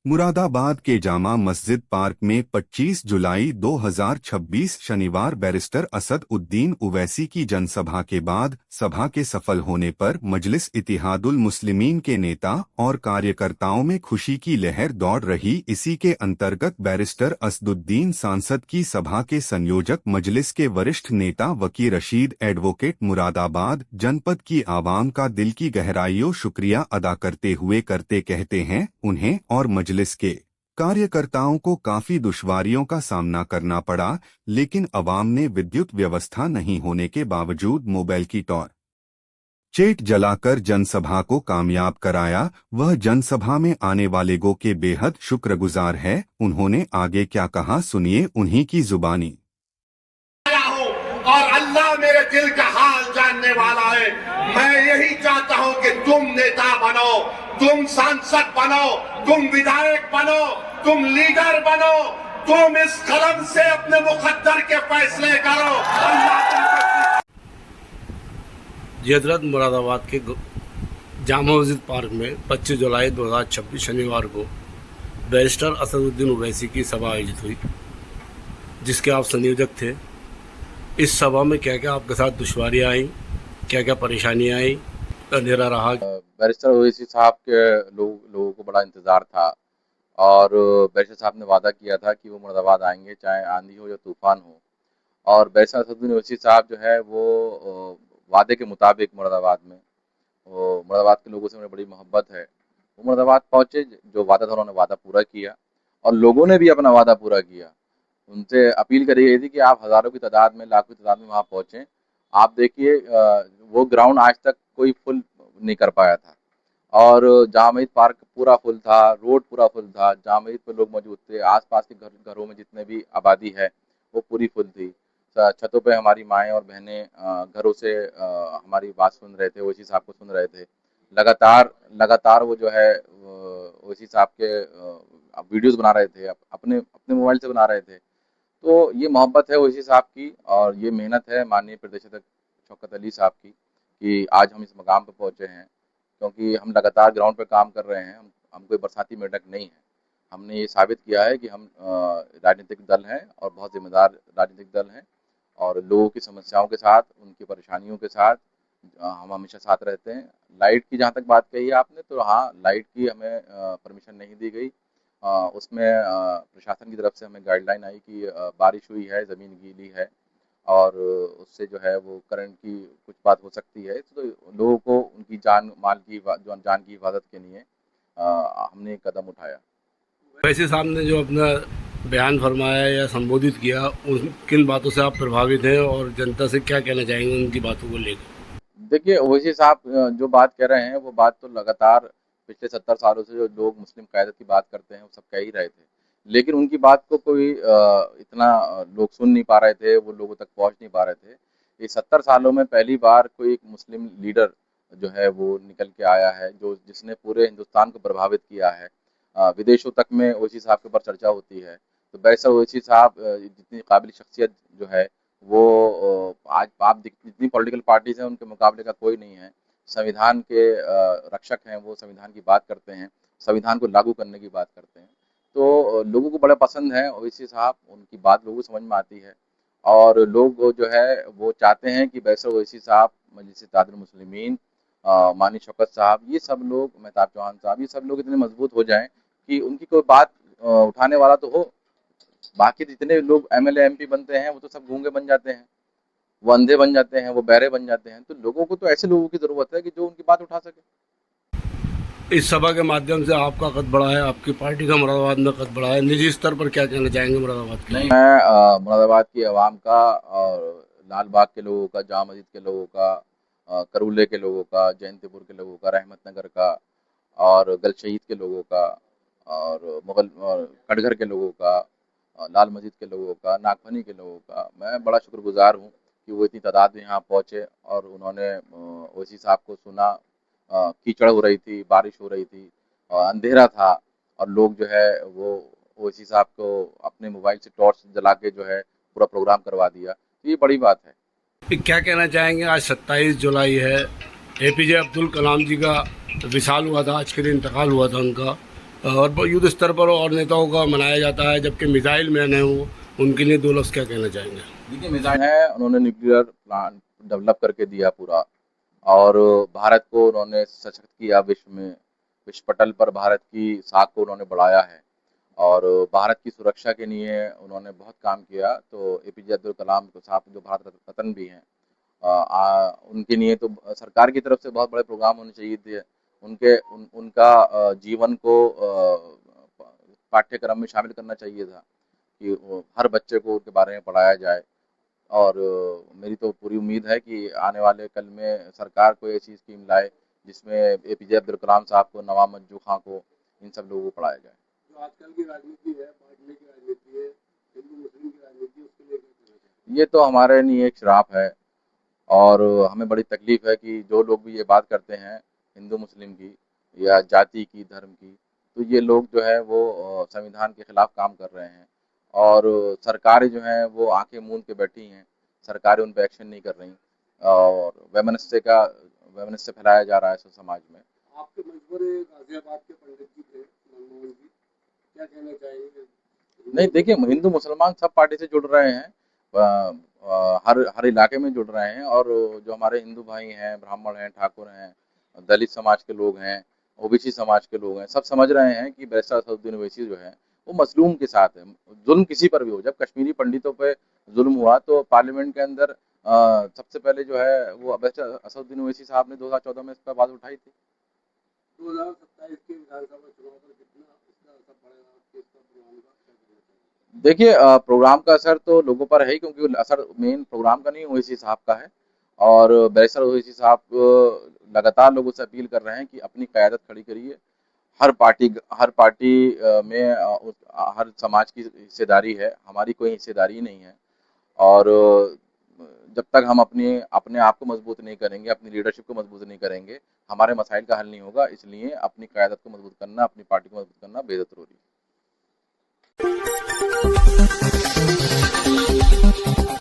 मुरादाबाद के जामा मस्जिद पार्क में 25 जुलाई 2026 शनिवार बैरिस्टर असद उद्दीन उवैसी की जनसभा के बाद सभा के सफल होने पर मजलिस इत्तेहादुल मुस्लिमीन के नेता और कार्यकर्ताओं में खुशी की लहर दौड़ रही। इसी के अंतर्गत बैरिस्टर असदुद्दीन सांसद की सभा के संयोजक मजलिस के वरिष्ठ नेता वकी रशीद एडवोकेट मुरादाबाद जनपद की आवाम का दिल की गहराइयों शुक्रिया अदा करते हुए कहते हैं उन्हें और मजलिस के कार्यकर्ताओं को काफी दुश्वारियों का सामना करना पड़ा, लेकिन अवाम ने विद्युत व्यवस्था नहीं होने के बावजूद मोबाइल की टॉर्च जलाकर जनसभा को कामयाब कराया। वह जनसभा में आने वाले लोगों के बेहद शुक्रगुजार है। उन्होंने आगे क्या कहा, सुनिए उन्हीं की जुबानी। और अल्लाह मेरे दिल का हाल जानने वाला है। मैं यही चाहता हूं कि तुम नेता बनो, तुम सांसद बनो, तुम विधायक बनो, तुम लीडर बनो, तुम इस कलम से अपने मुकद्दर के फैसले करो। हजरत मुरादाबाद के जामा मस्जिद पार्क में 25 जुलाई 2026 शनिवार को बैरिस्टर असदुद्दीन उवैसी की सभा आयोजित हुई, जिसके आप संयोजक थे। इस सभा में क्या क्या आपके साथ दुश्वारियाँ आई, क्या क्या परेशानियाँ आई, अंधेरा रहा? बैरिस्टर ओवैसी साहब के लोगों को बड़ा इंतज़ार था और बैरिस्टर साहब ने वादा किया था कि वो मुरादाबाद आएंगे, चाहे आंधी हो या तूफान हो। और बैरिस्टर असदुद्दीन ओवैसी साहब जो है वो वादे के मुताबिक मुरादाबाद में, वो मुरादाबाद के लोगों से उन्हें बड़ी मोहब्बत है। वो मुरादाबाद पहुँचे, जो वादा था उन्होंने वादा पूरा किया और लोगों ने भी अपना वादा पूरा किया। उनसे अपील करी गई थी कि आप हज़ारों की तादाद में, लाखों की तादाद में वहाँ पहुँचें। आप देखिए वो ग्राउंड आज तक कोई फुल नहीं कर पाया था और जामा मस्जिद पार्क पूरा फुल था, रोड पूरा फुल था, जामा मस्जिद पर लोग मौजूद थे, आसपास के घरों में जितने भी आबादी है वो पूरी फुल थी। छतों पे हमारी माएँ और बहनें घरों से हमारी बात सुन रहे थे, ओवैसी साहब को सुन रहे थे। लगातार वो जो है ओवैसी साहब के वीडियोज़ बना रहे थे, अपने मोबाइल से बना रहे थे। तो ये मोहब्बत है ओवैसी साहब की और ये मेहनत है माननीय प्रदेशाध्यक्ष शौकत अली साहब की कि आज हम इस मकाम पर पहुँचे हैं, क्योंकि हम लगातार ग्राउंड पर काम कर रहे हैं। हम कोई बरसाती मेंढक नहीं है। हमने ये साबित किया है कि हम राजनीतिक दल हैं और बहुत जिम्मेदार राजनीतिक दल हैं और लोगों की समस्याओं के साथ, उनकी परेशानियों के साथ हम हमेशा साथ रहते हैं। लाइट की जहाँ तक बात कही है आपने, तो हाँ, लाइट की हमें परमिशन नहीं दी गई। उसमें प्रशासन की तरफ से हमें गाइडलाइन आई कि बारिश हुई है, ज़मीन गीली है और उससे जो है वो करंट की कुछ बात हो सकती है, तो लोगों को उनकी जान की हिफाजत के लिए हमने एक कदम उठाया। वैसे साहब ने जो अपना बयान फरमाया या संबोधित किया, उन किन बातों से आप प्रभावित हैं और जनता से क्या कहना चाहेंगे उनकी बातों को लेकर? देखिए, ओवैसी साहब जो बात कह रहे हैं वो बात तो लगातार पिछले 70 सालों से जो लोग मुस्लिम क़यादत की बात करते हैं वो सब कह ही रहे थे, लेकिन उनकी बात को कोई इतना लोग सुन नहीं पा रहे थे, वो लोगों तक पहुंच नहीं पा रहे थे। ये 70 सालों में पहली बार कोई एक मुस्लिम लीडर जो है वो निकल के आया है, जिसने पूरे हिंदुस्तान को प्रभावित किया है। विदेशों तक में ओवैसी साहब के ऊपर चर्चा होती है। तो बैरिस्टर ओवैसी साहब जितनी काबिल शख्सियत जो है वो आज आप जितनी पॉलिटिकल पार्टीज़ हैं उनके मुकाबले का कोई नहीं है। संविधान के रक्षक हैं, वो संविधान की बात करते हैं, संविधान को लागू करने की बात करते हैं। तो लोगों को बड़ा पसंद है ओवैसी साहब, उनकी बात लोगों को समझ में आती है और लोग जो है वो चाहते हैं कि बैरिस्टर ओवैसी साहब, मजलिस इत्तेहादुल मुस्लिमीन, माननीय शौकत साहब, ये सब लोग, मेहताब चौहान साहब, ये सब लोग इतने मजबूत हो जाएं कि उनकी कोई बात उठाने वाला तो हो। बाकी जितने लोग एमएलए एमपी बनते हैं वो तो सब गूंगे बन जाते हैं, वो अंधे बन जाते हैं, वो बहरे बन जाते हैं। तो लोगों को तो ऐसे लोगों की ज़रूरत है कि जो उनकी बात उठा सके। इस सभा के माध्यम से आपका कद बढ़ा है, आपकी पार्टी का मुरादाबाद में कद बढ़ा है, निजी स्तर पर क्या कहना चाहेंगे मुरादाबाद के? मैं मुरादाबाद की आवाम का और लाल बाग के लोगों का, जामा मस्जिद के लोगों का, करूले के लोगों का, जयंतीपुर के लोगों का, रहमत नगर का और गल शहीद के लोगों का और मुगल कटघर के लोगों का, लाल मस्जिद के लोगों का, नागफनी के लोगों का मैं बड़ा शुक्रगुजार हूँ कि वो इतनी तादाद में यहाँ पहुँचे और उन्होंने ओवैसी साहब को सुना। कीचड़ हो रही थी, बारिश हो रही थी और अंधेरा था और लोग जो है वो ओवैसी साहब को अपने मोबाइल से टॉर्च जला के जो है पूरा प्रोग्राम करवा दिया। तो ये बड़ी बात है। क्या कहना चाहेंगे, आज 27 जुलाई है, एपीजे अब्दुल कलाम जी का विशाल हुआ था, आज के दिन इंतकाल हुआ था उनका। और युद्ध स्तर पर और नेताओं का मनाया जाता है, जबकि मिसाइल मैन है वो, उनके लिए दो लफ्ज़ क्या कहना चाहेंगे? देखिए मिसाइल है, उन्होंने न्यूक्लियर प्लांट डेवलप करके दिया पूरा, और भारत को उन्होंने सशक्त किया विश्व में, विश्व पटल पर भारत की साख को उन्होंने बढ़ाया है, और भारत की सुरक्षा के लिए उन्होंने बहुत काम किया। तो एपीजे अब्दुल कलाम तो साहब जो भारत रत्न भी हैं, उनके लिए तो सरकार की तरफ से बहुत बड़े प्रोग्राम होने चाहिए थे। उनका जीवन को पाठ्यक्रम में शामिल करना चाहिए था कि हर बच्चे को उनके बारे में पढ़ाया जाए। और मेरी तो पूरी उम्मीद है कि आने वाले कल में सरकार कोई ऐसी स्कीम लाए जिसमें एपीजे अब्दुल कलाम साहब को, नवाब मज्जू खां को, इन सब लोगों को पढ़ाया जाए। जो आजकल की राजनीति है, बांटने की राजनीति है, हिंदू मुस्लिम की राजनीति, उसके लिए क्या कहना चाहिए? ये तो हमारे लिए एक श्राप है, और हमें बड़ी तकलीफ है कि जो लोग भी ये बात करते हैं हिंदू मुस्लिम की या जाति की, धर्म की, तो ये लोग जो है वो संविधान के खिलाफ काम कर रहे हैं, और सरकारें जो हैं वो आंखें मूंद के बैठी हैं, सरकारें उन पर एक्शन नहीं कर रही, और वैमनस्य फैलाया जा रहा है समाज में। आपके मशवरे गाजियाबाद के पंडित जी थे, मनमोहन जी, क्या कहना चाहेंगे? नहीं, देखिए हिंदू मुसलमान सब पार्टी से जुड़ रहे हैं, हर इलाके में जुड़ रहे हैं, और जो हमारे हिंदू भाई हैं, ब्राह्मण हैं, ठाकुर हैं, दलित समाज के लोग हैं, ओबीसी समाज के लोग हैं, सब समझ रहे हैं कि बैरिस्टर असदुद्दीन ओवैसी जो है वो मजलूम के साथ है। जुल्म किसी पर भी हो, जब कश्मीरी पंडितों पे जुल्म हुआ तो पार्लियामेंट के अंदर सबसे पहले जो है वो बैरिस्टर असदुद्दीन ओवैसी साहब ने 2014 में इस पर आवाज उठाई थी। 2027 के विधानसभा चुनाव पर कितना इसका असर पड़ेगा आपके इसका प्रोग्राम का, क्या कहना चाहिए? देखिए प्रोग्राम का असर तो लोगों पर है ही, क्योंकि असर मेन प्रोग्राम का नहीं, ओवैसी साहब का है। और बैरिस्टर ओवैसी साहब लगातार लोगों से अपील कर रहे हैं कि अपनी क़यादत खड़ी करिए। हर पार्टी में हर समाज की हिस्सेदारी है, हमारी कोई हिस्सेदारी नहीं है। और जब तक हम अपने आप को मजबूत नहीं करेंगे, अपनी लीडरशिप को मजबूत नहीं करेंगे, हमारे मसाइल का हल नहीं होगा। इसलिए अपनी क़यादत को मजबूत करना, अपनी पार्टी को मजबूत करना बेहद ज़रूरी है।